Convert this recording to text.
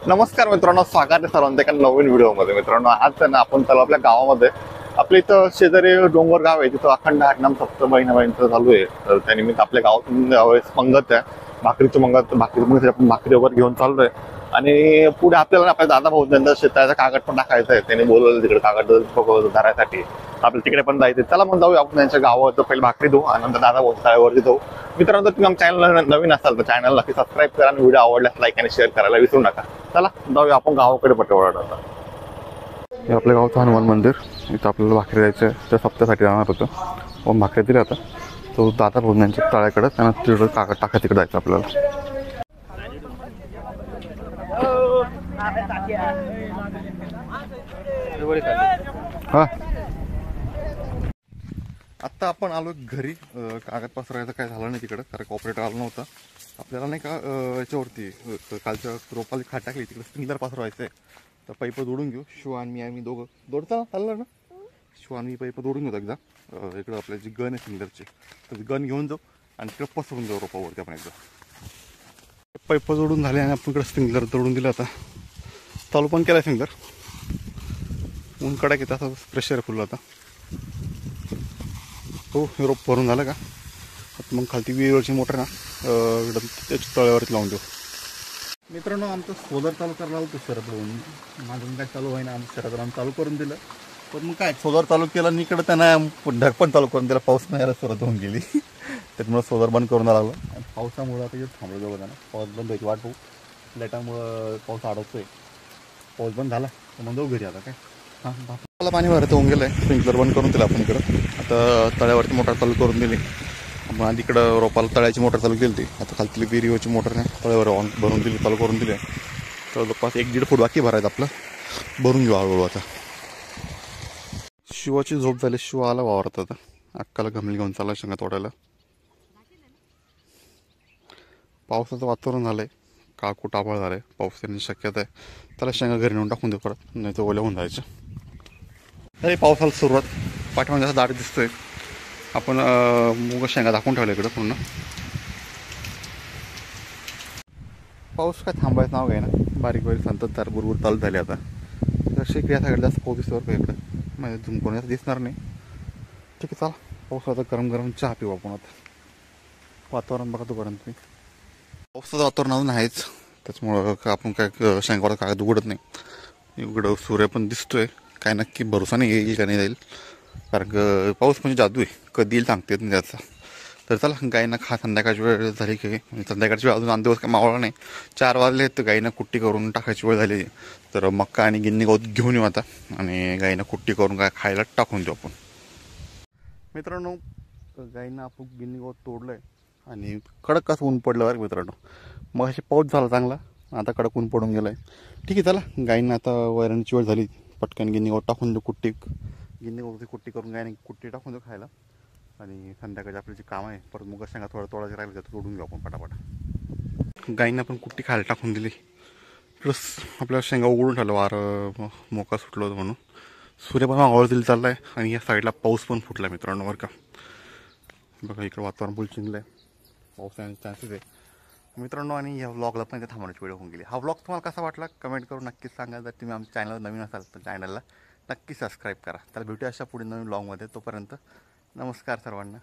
नमस्कार मित्रांनो, स्वागत आहे सर्वांचं एका नवीन व्हिडिओमध्ये. मित्रांनो, आज ना आपण चालू आपल्या गावामध्ये. आपल्या इथं शेजारी डोंगर गाव आहे, तिथं अखंड हटनाम सप्त महिन्यापर्यंत चालू आहे. तर त्यानिमित्त आपल्या गावातून यावेळेस पंगत आहे, भाकरीची आपण भाकरी वगैरे घेऊन चाललोय. आणि पुढे आपल्याला आपल्या दादा भाऊ त्यांचा शेताचा कागद पण टाकायचा आहे. त्यांनी बोलवलं तिकडे कागद धरायसाठी. आपल्याला तिकडे पण जायचं. चला मग जाऊया आपण त्यांच्या गावावर. पहिले भाकरी देऊ आणि नंतर दादा भाऊ तळ्यावरती जाऊ. मित्रांनो, जर तुम्ही आमच्या चॅनलला नवीन असाल तर चॅनल नक्की सबस्क्राईब करा आणि व्हिडिओ आवडल्यास लाईक आणि शेअर करायला विसरू नका. चला जाऊया आपण गावाकडे पटवळ. हे आपल्या गावचं हनुमान मंदिर. इथं आपल्याला भाकरी द्यायचं त्या सप्त्यासाठी जाणार होतं. पण भाकरी दिली आता तो दादा भाऊ यांच्या तळ्याकडे. त्यांना तिकडं कागद टाका तिकडे जायचं आपल्याला. हा, आत्ता आपण आलो घरी. कागद पसरायचं काय झालं नाही तिकडं, कारण कॉपरेटर आलं नव्हतं आपल्याला. नाही का याच्यावरती कालच्या रोपाली खाट टाकली, तिकडे स्प्रिंकलर पसरवायचं आहे. तर पाईप जोडून घेऊ. शिव आणि आम्ही दोघं जोडता चाललं ना. शिव आणि पाईप जोडून घेऊ एकदा. इकडं आपल्या जी गन आहे स्प्रिंकलरची, तर गन घेऊन जाऊ आणि तिकडे पसरून जाऊ रोपावरती आपण एकदा. पाईप जोडून झाले आणि आपण इकडे स्प्रिंकलर जोडून दिलं. आता चालू पण केला स्प्रिंकलर. ऊन कडक येतं, असं प्रेशर फुल आता. हो, रोप भरून झालं का आता मग खालती विहिरीवरची मोटर ना इकडं त्याच्या तळ्यावरती लावून देऊ. मित्रांनो, आमचं सोलर चालू करायला होतं शरद होऊन. माझं काय चालू आहे ना, आमचं शरद चालू करून दिलं. पण मग काय सोलर चालू केलं आणि इकडं त्यांना ढग पण चालू करून दिला. पाऊस नाही यायला सुरुवात होऊन गेली. त्याच्यामुळं सोलर बंद करून लागलं. आणि पावसामुळं आता थांबलं जाऊ ना, पाऊस बंद व्हायची वाट पाहू. लाईटामुळं पाऊस अडवतोय. पाऊस बंद झाला तर मग जाऊ घरी आता. काय हां, मला पाणी भरत होऊन गेलं आहे. स्प्रिंकलर बंद करून दिलं आपण इकडं. आता तळ्यावरती मोटर चालू करून दिली. आपण आधी इकडं रोपाला तळ्याची मोटर चालू केली ती. आता खालती विहिरीवरची मोटर नाही तळ्यावर भरून दिली, चालू करून दिली. तर जवळपास 1-1.5 फूट बाकी भरायचं आपलं. भरून घेऊ हळूहळू आता. शिवाची झोप झाली. शिव आला वावरत आता. अक्काला गमली घेऊन चालला शेंगा तोडायला. पावसाचं वातावरण झालंय, काळकूट आभाळ झालंय. पाऊस येण्याची शक्यता आहे. त्याला शेंगा घरी नेऊन टाकून देऊ परत, नाही तर ओल्या होऊन जायचं. अरे पावसाला सुरुवात. पाठीमागे असा दाट दिसतोय. आपण मुग शेंगा दाखवून ठेवल्या इकडं पूर्ण. पाऊस काय थांबायचं नाव घ्याय ना. बारीक बारीक संततधार बुरबुर चालू झाली आता. तशी क्रिया सगळ्यात जास्त पाऊस दिसतो बरं इकडं. म्हणजे झुंकवण्याचं दिसणार नाही. ठीक आहे, चला पावसाचा गरम गरम चहा पिऊ आपण आता. वातावरण बघा तोपर्यंत तुम्ही. पावसाचं वातावरण अजून आहेच, त्याच्यामुळं आपण काय शेंगावर कागद उघडत नाही. इकडं सूर्य पण दिसतोय. काय नक्की भरोसा नाही येईल का नाही जाईल, कारण पाऊस म्हणजे जादू आहे, कधी येईल सांगता येत नाही त्याचा. तर चला गायींना संध्याकाळची वेळ झाली की, संध्याकाळची वेळ अजून दिवस काय मावळा नाही. 4 वाजले तर गायींना कुट्टी करून टाकायची वेळ झाली. तर मक्का आणि गिन्नी गवत घेऊन येऊ आता आणि गायींना कुट्टी करून काय खायला टाकून देऊ आपण. मित्रांनो, गायींना आपण गिन्नी गवत तोडलं आहे आणि कडक असं ऊन पडलं बरं मित्रांनो. मग अशी पाऊस झाला चांगला, आता कडक ऊन पडून गेलं आहे. ठीक आहे, चला गायींना आता वैरणची वेळ झाली. पटकन गिन्नी गवत टाकून देऊ. गिन्नी गवती कुट्टी करून गायीने कुट्टी टाकून देऊ खायला. आणि संध्याकाळी आपली जी काम आहे परत मुगा शेंगा थोडं राहिलं जातं, तोडून घेऊ आपण पटापट. गायींना पण कुट्टी खायला टाकून दिली. प्लस आपल्या शेंगा उघडून ठेवलं, वारं मोका सुटलं होतं म्हणून. सूर्य पण आवाज दिली चालला आहे आणि या साईडला पाऊस पण फुटला मित्रांनो बरं का. बघा इकडं वातावरण फुल चिंगलं आहे, पाऊस येण्याचे चान्सेस आहे मित्रांनो. आणि या व्लॉगला पण इथे थांबण्याची वेळ होऊन गेली. हा व्लॉग तुम्हाला कसा वाटला कमेंट करून नक्कीच सांगा. जर तुम्ही आमच्या चॅनलवर नवीन असाल तर चॅनलला नक्की सबस्क्राईब करा. त्याला भेटूया अशा पुढे नवीन व्लॉगमध्ये. तोपर्यंत नमस्कार सर्वांना.